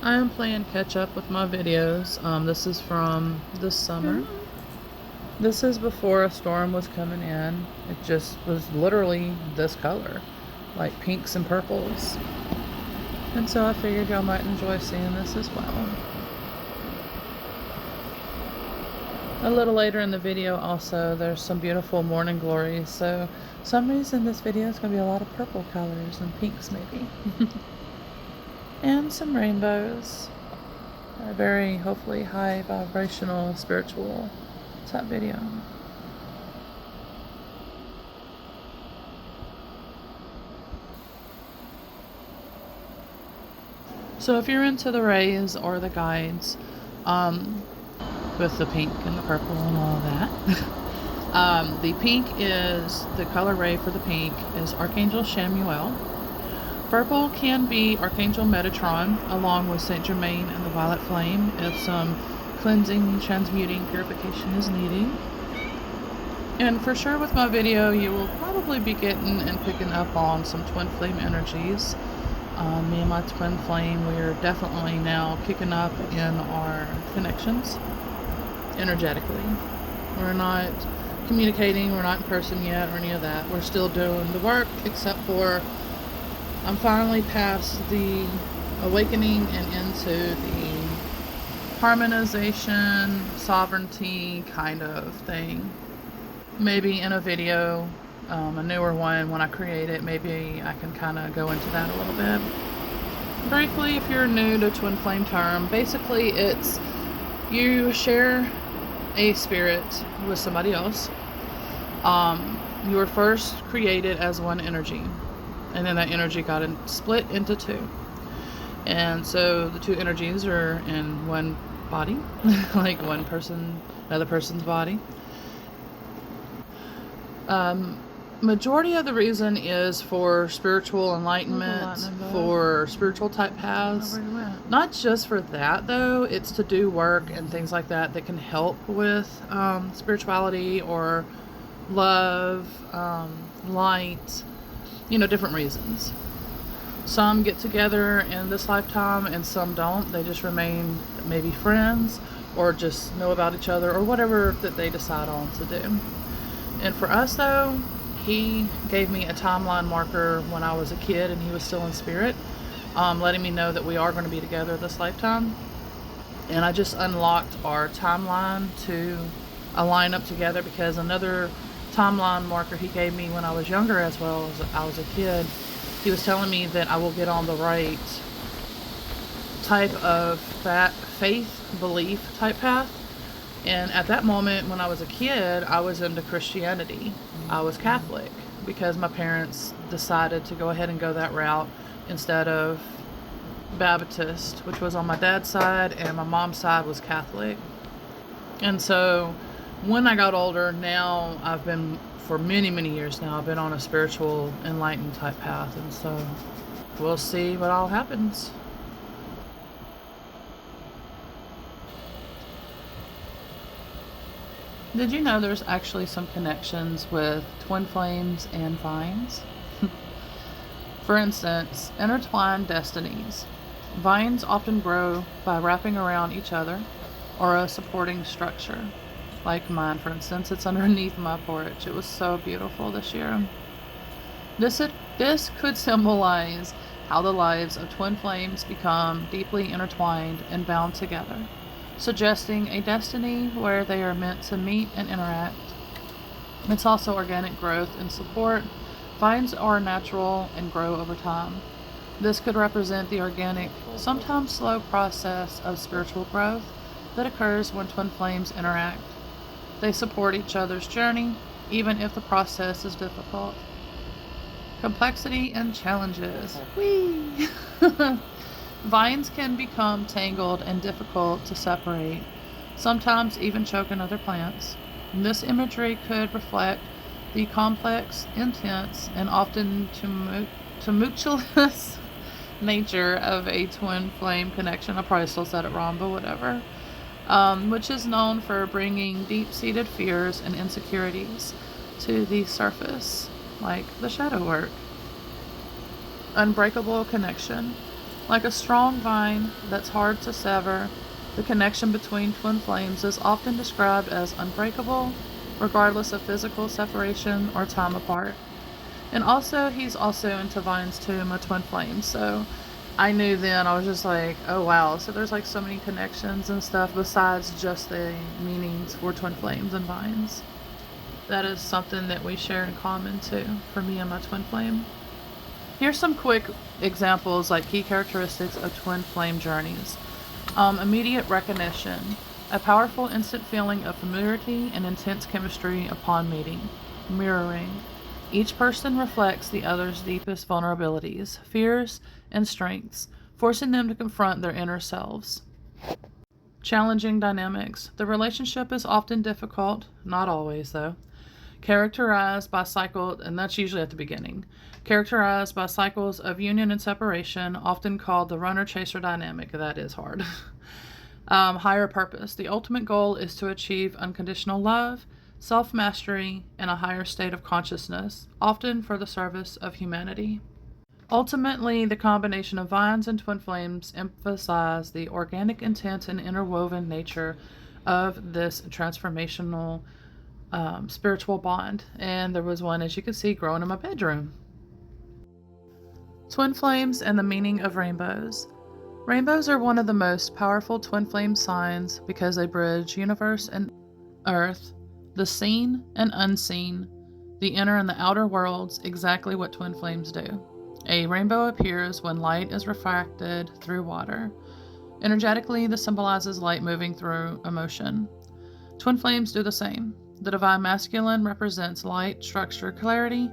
I am playing catch up with my videos. This is from this summer. This is before a storm was coming in. It just was literally this color, like pinks and purples. And so I figured y'all might enjoy seeing this as well. A little later in the video also, there's some beautiful morning glories. So for some reason this video is going to be a lot of purple colors and pinks maybe. And some rainbows. A very, hopefully, high vibrational, spiritual type video. So if you're into the rays or the guides, with the pink and the purple and all that, the pink is, the color ray for the pink is Archangel Chamuel. Purple can be Archangel Metatron, along with Saint Germain and the Violet Flame, if some cleansing, transmuting, purification is needed. And for sure with my video, you will probably be getting and picking up on some twin flame energies. Me and my twin flame, we are definitely now kicking up in our connections energetically. We're not communicating, we're not in person yet or any of that. We're still doing the work, except for I'm finally past the awakening and into the harmonization, sovereignty kind of thing. Maybe in a video, a newer one, when I create it, maybe I can kind of go into that a little bit. Briefly, if you're new to twin flame term, basically it's you share a spirit with somebody else. You were first created as one energy, and then that energy got split into two. And so the two energies are in one body, like one person, another person's body. Majority of the reason is for spiritual enlightenment, for spiritual type paths. Not just for that though, it's to do work and things like that that can help with spirituality or love, light, different reasons. Some get together in this lifetime and some don't. They just remain maybe friends or just know about each other or whatever that they decide on to do. And for us though, he gave me a timeline marker when I was a kid and he was still in spirit, letting me know that we are going to be together this lifetime. And I just unlocked our timeline to align up together, because another timeline marker he gave me when I was younger as well as I was a kid, he was telling me that I will get on the right type of faith, belief type path. And at that moment when I was a kid, I was into Christianity. I was Catholic because my parents decided to go ahead and go that route instead of Baptist, which was on my dad's side, and my mom's side was Catholic. And so when I got older, now I've been, for many, many years now, I've been on a spiritual enlightened type path. And so we'll see what all happens. Did you know there's actually some connections with twin flames and vines? For instance, intertwined destinies. Vines often grow by wrapping around each other or a supporting structure. Like mine, for instance, it's underneath my porch. It was so beautiful this year. This could symbolize how the lives of twin flames become deeply intertwined and bound together, suggesting a destiny where they are meant to meet and interact. It's also organic growth and support. Vines are natural and grow over time. This could represent the organic, sometimes slow process of spiritual growth that occurs when twin flames interact. They support each other's journey, even if the process is difficult. Complexity and challenges. Whee! Vines can become tangled and difficult to separate, sometimes even choking other plants. This imagery could reflect the complex, intense, and often tumultuous nature of a twin flame connection. I probably still said it wrong, but whatever. Which is known for bringing deep-seated fears and insecurities to the surface, like the shadow work. Unbreakable connection. Like a strong vine that's hard to sever, the connection between twin flames is often described as unbreakable, regardless of physical separation or time apart. And also, he's also into vines too, my twin flame. So I knew then, I was just like, oh wow. So there's like so many connections and stuff besides just the meanings for twin flames and vines. That is something that we share in common too, for me and my twin flame. Here's some quick examples, like key characteristics of twin flame journeys. Immediate recognition, a powerful instant feeling of familiarity and intense chemistry upon meeting. Mirroring, each person reflects the other's deepest vulnerabilities, fears, and strengths, forcing them to confront their inner selves. Challenging dynamics, the relationship is often difficult, not always though, characterized by cycles, and that's usually at the beginning, characterized by cycles of union and separation, often called the runner-chaser dynamic. That is hard. Higher purpose. The ultimate goal is to achieve unconditional love, self-mastery, and a higher state of consciousness, often for the service of humanity. Ultimately, the combination of vines and twin flames emphasize the organic intent and interwoven nature of this transformational spiritual bond. And there was one, as you can see, growing in my bedroom. Twin flames and the meaning of rainbows. Rainbows are one of the most powerful twin flame signs because they bridge universe and earth, the seen and unseen, the inner and the outer worlds, exactly what twin flames do. A rainbow appears when light is refracted through water. Energetically, this symbolizes light moving through emotion. Twin flames do the same. The divine masculine represents light, structure, clarity.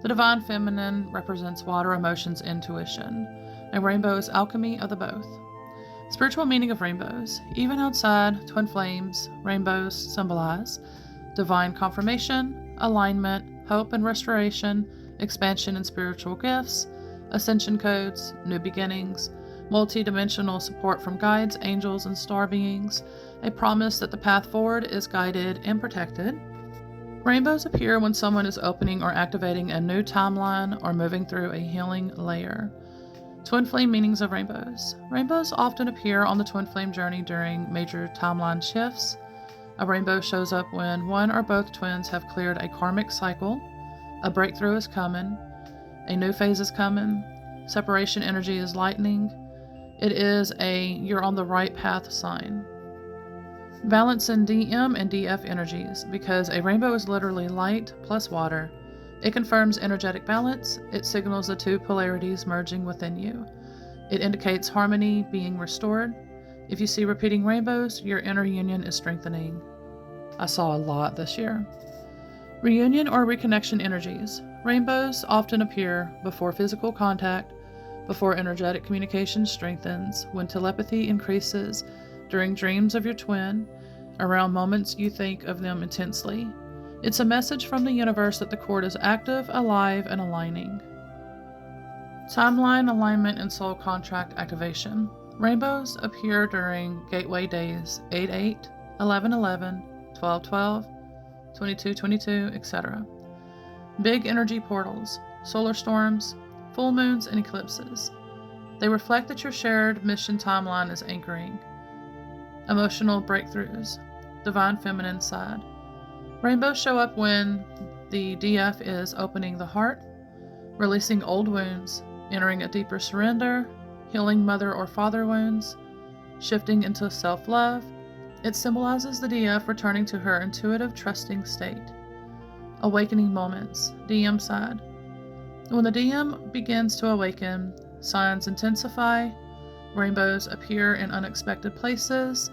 The divine feminine represents water, emotions, intuition. A rainbow is alchemy of the both. Spiritual meaning of rainbows. Even outside twin flames, rainbows symbolize divine confirmation, alignment, hope and restoration, expansion and spiritual gifts, ascension codes, new beginnings, multi-dimensional support from guides, angels, and star beings, a promise that the path forward is guided and protected. Rainbows appear when someone is opening or activating a new timeline or moving through a healing layer. Twin flame meanings of rainbows. Rainbows often appear on the twin flame journey during major timeline shifts. A rainbow shows up when one or both twins have cleared a karmic cycle, a breakthrough is coming, a new phase is coming, separation energy is lightening. It is a you're on the right path sign. Balance in DM and DF energies, because a rainbow is literally light plus water. It confirms energetic balance. It signals the two polarities merging within you. It indicates harmony being restored. If you see repeating rainbows, your inner union is strengthening. I saw a lot this year. Reunion or reconnection energies. Rainbows often appear before physical contact, before energetic communication strengthens, when telepathy increases, during dreams of your twin, around moments you think of them intensely. It's a message from the universe that the cord is active, alive, and aligning. Timeline alignment and soul contract activation. Rainbows appear during gateway days 8/8, 11/11, 12/12, 22/22, etc. Big energy portals, solar storms, full moons, and eclipses. They reflect that your shared mission timeline is anchoring. Emotional breakthroughs, divine feminine side. Rainbows show up when the DF is opening the heart, releasing old wounds, entering a deeper surrender, healing mother or father wounds, shifting into self-love. It symbolizes the DF returning to her intuitive, trusting state. Awakening moments, DM side. When the DM begins to awaken, signs intensify, rainbows appear in unexpected places.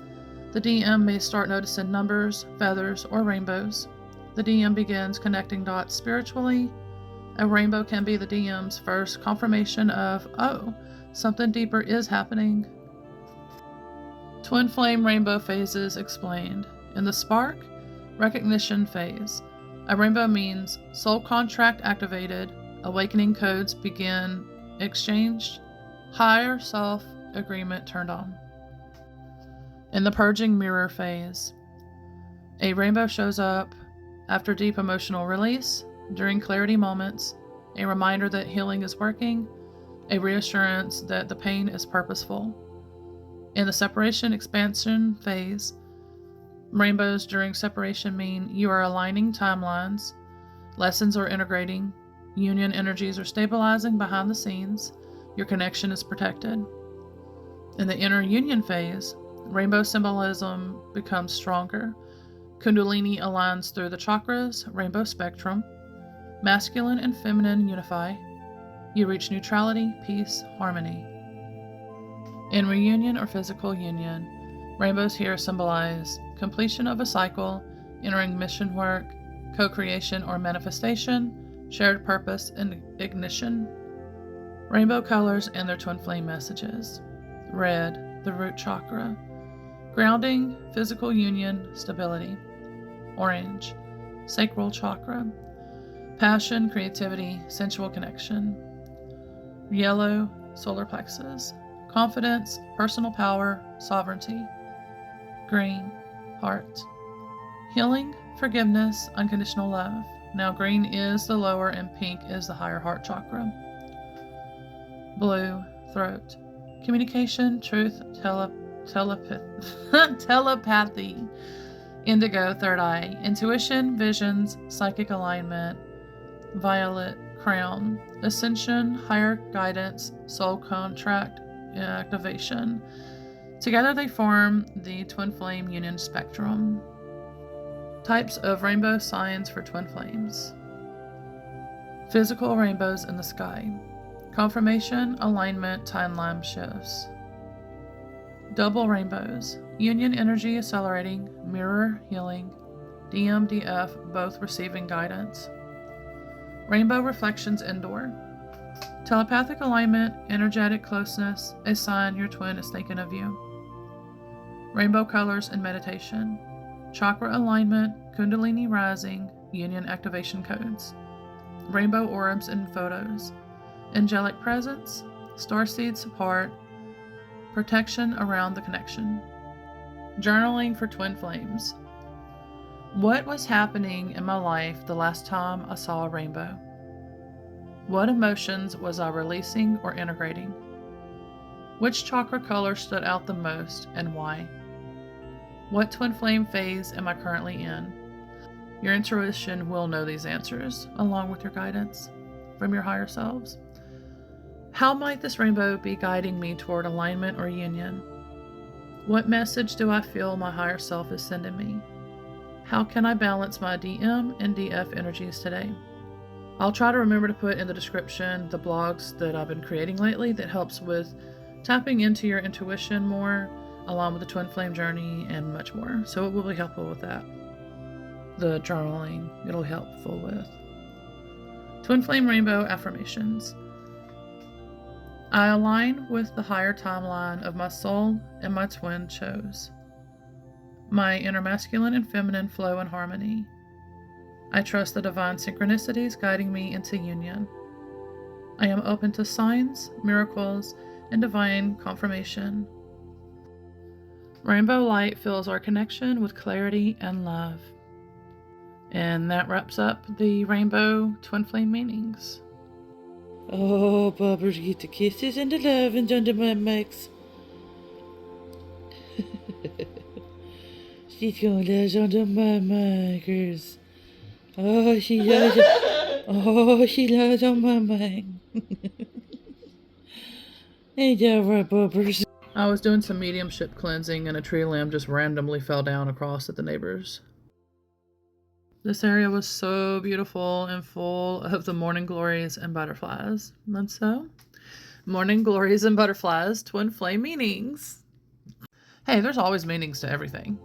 The DM may start noticing numbers, feathers, or rainbows. The DM begins connecting dots spiritually. A rainbow can be the DM's first confirmation of, oh, something deeper is happening. Twin flame rainbow phases explained. In the spark, recognition phase. A rainbow means soul contract activated, awakening codes begin exchanged, higher self agreement turned on. In the purging mirror phase, a rainbow shows up after deep emotional release, during clarity moments, a reminder that healing is working, a reassurance that the pain is purposeful. In the separation expansion phase, rainbows during separation mean you are aligning timelines, lessons are integrating, union energies are stabilizing behind the scenes, your connection is protected. In the inner union phase, rainbow symbolism becomes stronger. Kundalini aligns through the chakras, rainbow spectrum. Masculine and feminine unify. You reach neutrality, peace, harmony. In reunion or physical union, rainbows here symbolize completion of a cycle, entering mission work, co-creation or manifestation, shared purpose and ignition. Rainbow colors and their twin flame messages. Red, the root chakra. Grounding, physical union, stability. Orange, sacral chakra. Passion, creativity, sensual connection. Yellow, solar plexus. Confidence, personal power, sovereignty. Green, heart. Healing, forgiveness, unconditional love. Now green is the lower and pink is the higher heart chakra. Blue, throat. Communication, truth, telepathy. Indigo, third eye. Intuition, visions, psychic alignment. Violet, crown. Ascension, higher guidance, soul contract, activation. Together they form the twin flame union spectrum. Types of rainbow signs for twin flames. Physical rainbows in the sky. Confirmation, alignment, timeline shifts. Double rainbows. Union energy accelerating, mirror healing, DMDF both receiving guidance. Rainbow reflections indoor. Telepathic alignment, energetic closeness, a sign your twin is thinking of you. Rainbow colors in meditation. Chakra alignment, Kundalini rising, union activation codes. Rainbow orbs in photos. Angelic presence, starseed support, protection around the connection. Journaling for twin flames. What was happening in my life the last time I saw a rainbow? What emotions was I releasing or integrating? Which chakra color stood out the most and why? What twin flame phase am I currently in? Your intuition will know these answers, along with your guidance from your higher selves. How might this rainbow be guiding me toward alignment or union? What message do I feel my higher self is sending me? How can I balance my DM and DF energies today? I'll try to remember to put in the description the blogs that I've been creating lately that helps with tapping into your intuition more, along with the twin flame journey and much more. So it will be helpful with that. The journaling, it'll be helpful with. Twin flame rainbow affirmations. I align with the higher timeline of my soul and my twin chose. My inner masculine and feminine flow in harmony. I trust the divine synchronicities guiding me into union. I am open to signs, miracles, and divine confirmation. Rainbow light fills our connection with clarity and love. And that wraps up the rainbow twin flame meanings. Oh, Barbara, get the kisses and the love and under my mics. She's going to love under my micers. Oh, she loves it. Oh, she loves on my mic. Ain't that right, Barbara? I was doing some mediumship cleansing and a tree limb just randomly fell down across at the neighbors. This area was so beautiful and full of the morning glories and butterflies. And so, morning glories and butterflies, twin flame meanings. Hey, there's always meanings to everything.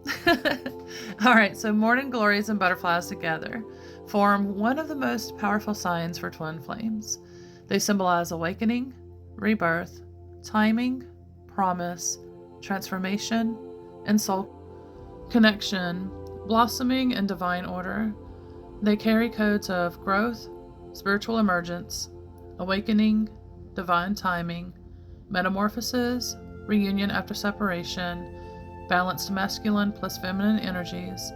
All right, so morning glories and butterflies together form one of the most powerful signs for twin flames. They symbolize awakening, rebirth, timing, promise, transformation, and soul connection, blossoming and divine order. They carry codes of growth, spiritual emergence, awakening, divine timing, metamorphosis, reunion after separation, balanced masculine plus feminine energies,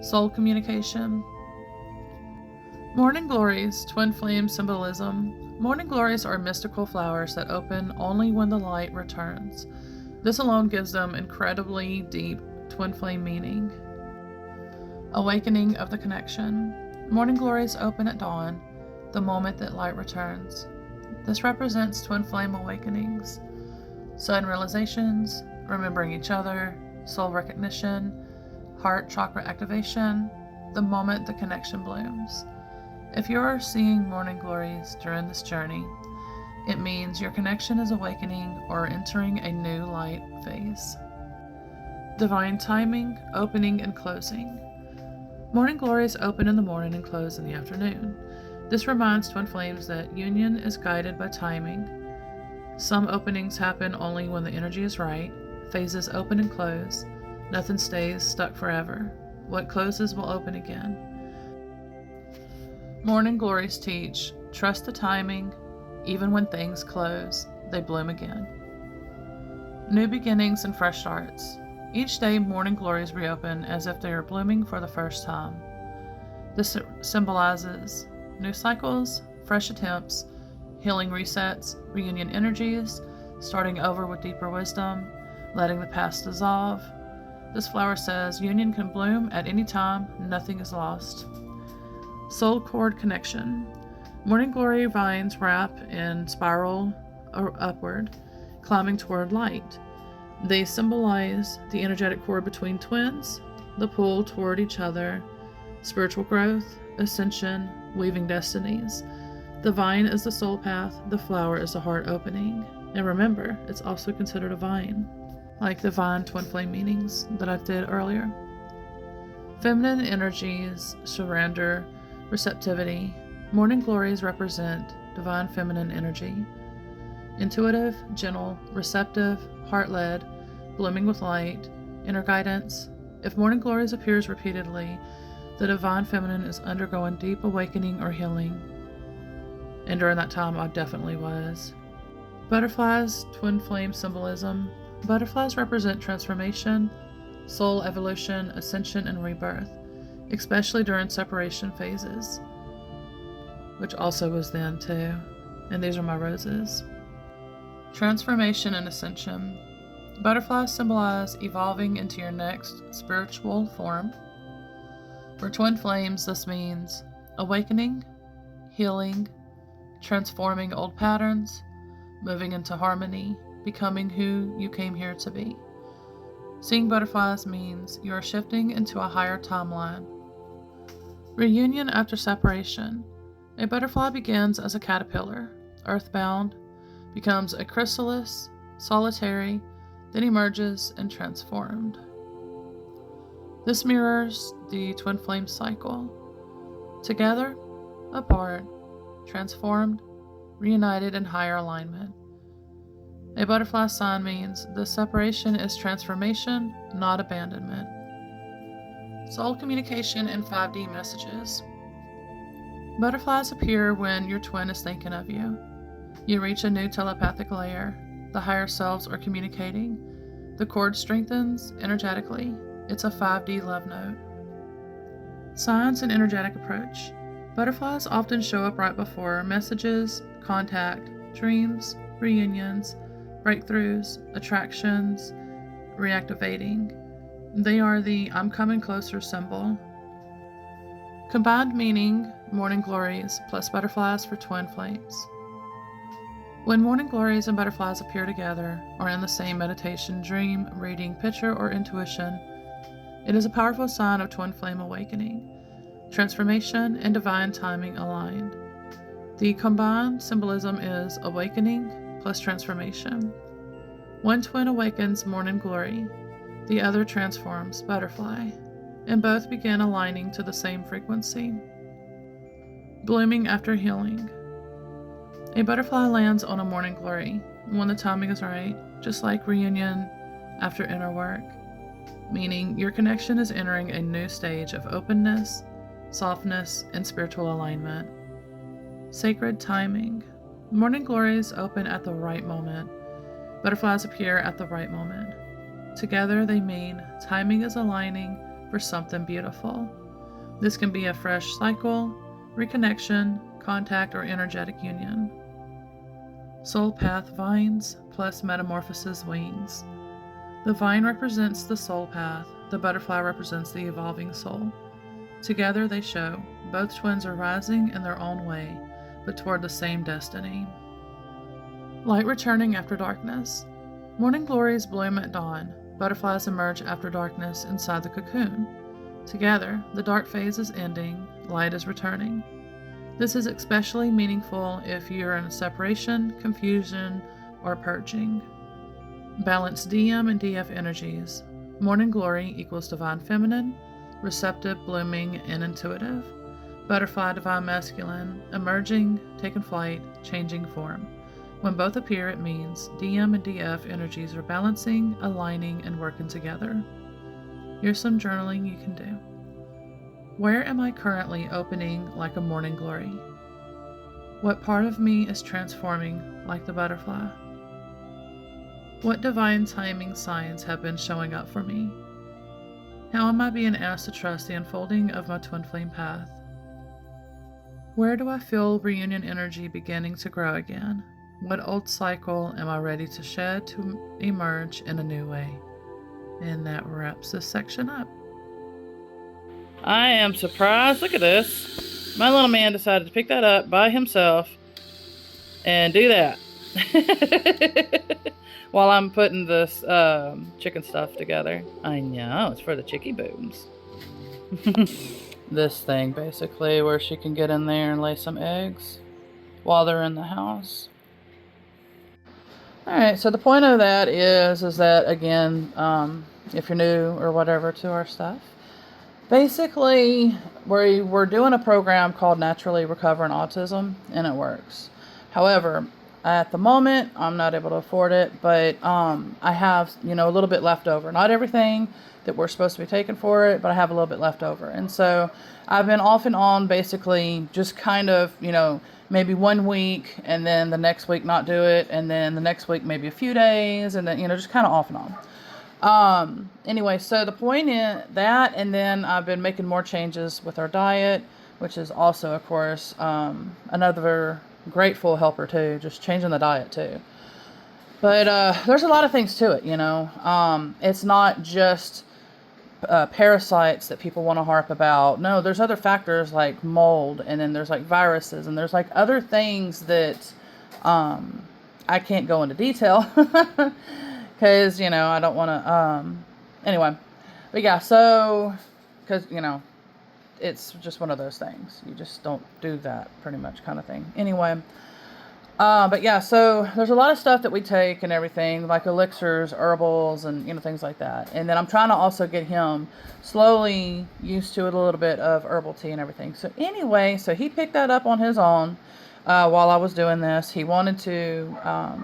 soul communication. Morning glories, twin flame symbolism, Morning glories are mystical flowers that open only when the light returns. This alone gives them incredibly deep twin flame meaning. Awakening of the connection. Morning glories open at dawn, the moment that light returns. This represents twin flame awakenings, sudden realizations, remembering each other, soul recognition, heart chakra activation, the moment the connection blooms. If you are seeing morning glories during this journey, it means your connection is awakening or entering a new light phase. Divine timing, opening and closing. Morning glories open in the morning and close in the afternoon. This reminds twin flames that union is guided by timing. Some openings happen only when the energy is right. Phases open and close. Nothing stays stuck forever. What closes will open again. Morning glories teach, trust the timing. Even when things close, they bloom again. New beginnings and fresh starts. Each day, morning glories reopen as if they are blooming for the first time. This symbolizes new cycles, fresh attempts, healing resets, reunion energies, starting over with deeper wisdom, letting the past dissolve. This flower says union can bloom at any time, nothing is lost. Soul cord connection. Morning glory vines wrap and spiral upward, climbing toward light. They symbolize the energetic cord between twins, the pull toward each other, spiritual growth, ascension, weaving destinies. The vine is the soul path, the flower is the heart opening. And remember, it's also considered a vine, like the vine twin flame meanings that I did earlier. Feminine energies, surrender, receptivity. Morning glories represent divine feminine energy. Intuitive, gentle, receptive, heart-led, blooming with light, inner guidance. If morning glories appears repeatedly, the divine feminine is undergoing deep awakening or healing. And during that time, I definitely was. Butterflies, twin flame symbolism. Butterflies represent transformation, soul evolution, ascension, and rebirth, especially during separation phases, which also was then too. And these are my roses. Transformation and ascension. Butterflies symbolize evolving into your next spiritual form. For twin flames, this means awakening, healing, transforming old patterns, moving into harmony, becoming who you came here to be. Seeing butterflies means you are shifting into a higher timeline. Reunion after separation. A butterfly begins as a caterpillar, earthbound, becomes a chrysalis, solitary, then emerges and transformed. This mirrors the twin flame cycle. Together, apart, transformed, reunited in higher alignment. A butterfly sign means the separation is transformation, not abandonment. Soul communication and 5D messages. Butterflies appear when your twin is thinking of you. You reach a new telepathic layer. The higher selves are communicating. The cord strengthens energetically. It's a 5D love note. Signs and energetic approach. Butterflies often show up right before messages, contact, dreams, reunions, breakthroughs, attractions, reactivating. They are the I'm coming closer symbol. Combined meaning, morning glories plus butterflies for twin flames. When morning glories and butterflies appear together, or in the same meditation, dream, reading, picture, or intuition, it is a powerful sign of twin flame awakening, transformation, and divine timing aligned. The combined symbolism is awakening plus transformation. One twin awakens morning glory, the other transforms butterfly, and both begin aligning to the same frequency. Blooming after healing. A butterfly lands on a morning glory when the timing is right, just like reunion after inner work, meaning your connection is entering a new stage of openness, softness, and spiritual alignment. Sacred timing. Morning glories open at the right moment. Butterflies appear at the right moment. Together they mean timing is aligning for something beautiful. This can be a fresh cycle, reconnection, contact, or energetic union. Soul path vines plus metamorphosis wings. The vine represents the soul path, the butterfly represents the evolving soul. Together they show, both twins are rising in their own way, but toward the same destiny. Light returning after darkness. Morning glories bloom at dawn. Butterflies emerge after darkness inside the cocoon. Together, the dark phase is ending, light is returning. This is especially meaningful if you're in separation, confusion, or purging. Balance DM and DF energies. Morning glory equals divine feminine, receptive, blooming, and intuitive. Butterfly divine masculine, emerging, taking flight, changing form. When both appear, it means DM and DF energies are balancing, aligning, and working together. Here's some journaling you can do. Where am I currently opening like a morning glory? What part of me is transforming like the butterfly? What divine timing signs have been showing up for me? How am I being asked to trust the unfolding of my twin flame path? Where do I feel reunion energy beginning to grow again? What old cycle am I ready to shed to emerge in a new way? And that wraps this section up. I am surprised. Look at this. My little man decided to pick that up by himself and do that. While I'm putting this chicken stuff together. I know, it's for the chickie booms. This thing, basically, where she can get in there and lay some eggs while they're in the house. Alright, so the point of that is that, again, if you're new or whatever to our stuff, basically, we're doing a program called Naturally Recovering Autism, and it works. However, at the moment, I'm not able to afford it, but I have, a little bit left over. Not everything that we're supposed to be taking for it, but I have a little bit left over. And so I've been off and on, basically just kind of, maybe 1 week, and then the next week not do it, and then the next week maybe a few days, and then, just kind of off and on. Anyway, so the point is that, and then I've been making more changes with our diet, which is also, of course, another grateful helper too, just changing the diet too. But there's a lot of things to it, it's not just parasites that people want to harp about. No, there's other factors like mold, and then there's like viruses, and there's like other things that I can't go into detail because I don't want to anyway. But yeah, so because it's just one of those things, you just don't do that, pretty much, kind of thing. Anyway, but yeah, so there's a lot of stuff that we take and everything, like elixirs, herbals, and things like that. And then I'm trying to also get him slowly used to it, a little bit of herbal tea and everything. So anyway, so he picked that up on his own while I was doing this. He wanted to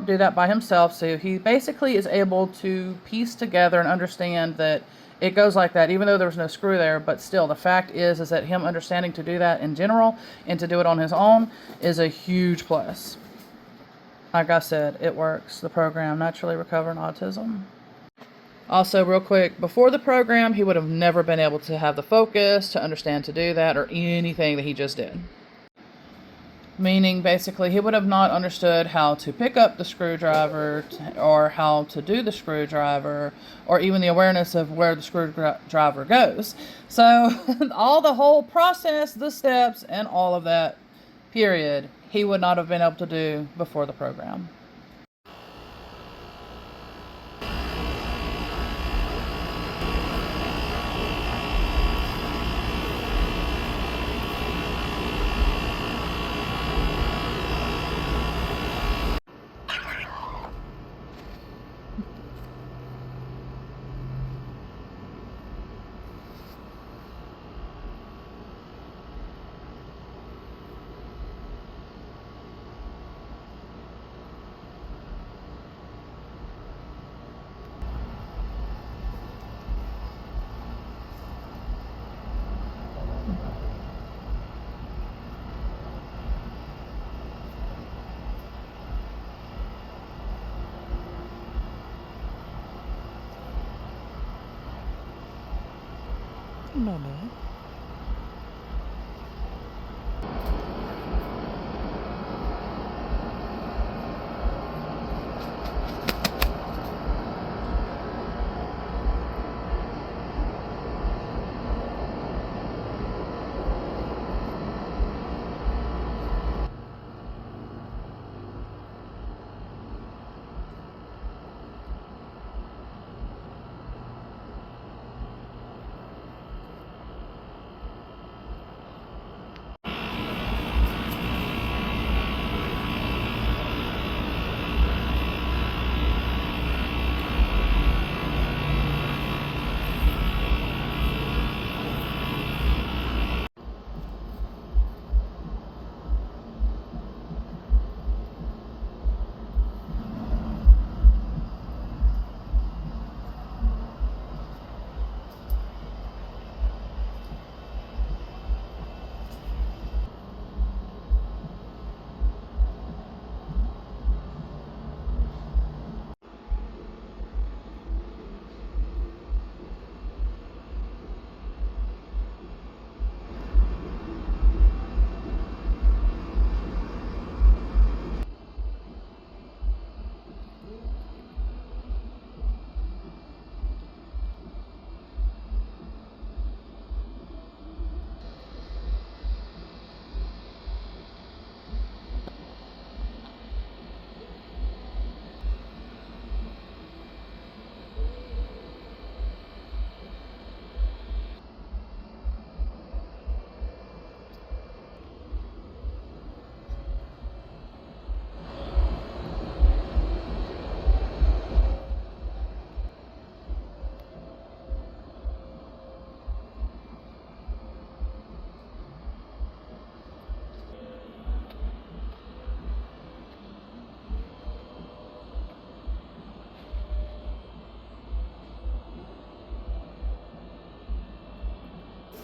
do that by himself, so he basically is able to piece together and understand that it goes like that, even though there was no screw there. But still, the fact is that him understanding to do that in general and to do it on his own is a huge plus. Like I said, it works. The program, Naturally Recovering Autism. Also, real quick, before the program, he would have never been able to have the focus, to understand to do that, or anything that he just did. Meaning, basically, he would have not understood how to pick up the screwdriver, or how to do the screwdriver, or even the awareness of where the screwdriver goes. So, the whole process, the steps, and all of that, period, he would not have been able to do before the program. Bye-bye.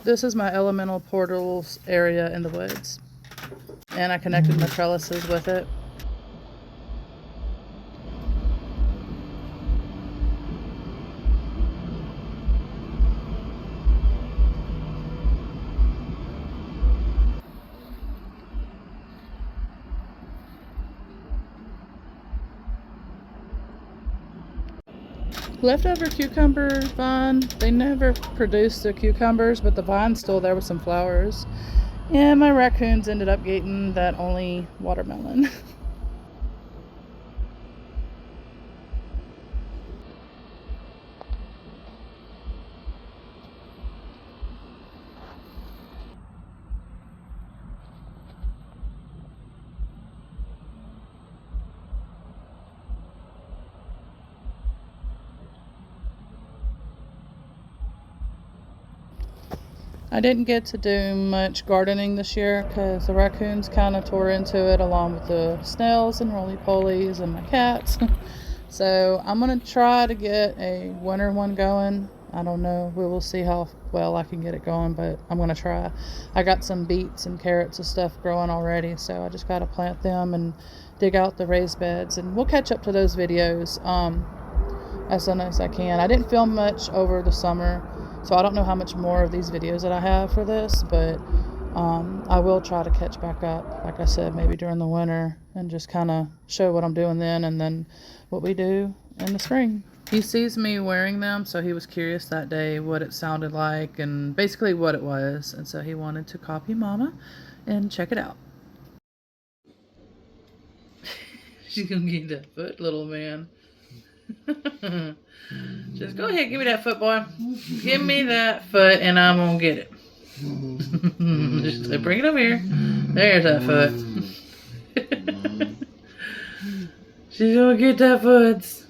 This is my elemental portals area in the woods. And I connected my trellises with it. Leftover cucumber vine. They never produced the cucumbers, but the vine's still there with some flowers. And my raccoons ended up getting that only watermelon. I didn't get to do much gardening this year because the raccoons kind of tore into it along with the snails and roly-polies and my cats. So I'm going to try to get a winter one going. I don't know. We will see how well I can get it going, but I'm going to try. I got some beets and carrots and stuff growing already, so I just got to plant them and dig out the raised beds. And we'll catch up to those videos as soon as I can. I didn't film much over the summer, so I don't know how much more of these videos that I have for this, but I will try to catch back up, like I said, maybe during the winter and just kind of show what I'm doing then and then what we do in the spring. He sees me wearing them, so he was curious that day what it sounded like and basically what it was, and so he wanted to copy Mama and check it out. She's gonna get that foot, little man. Just go ahead, give me that foot, boy. Give me that foot and I'm gonna get it. Just say, bring it over here. There's that foot. She's gonna get that foot.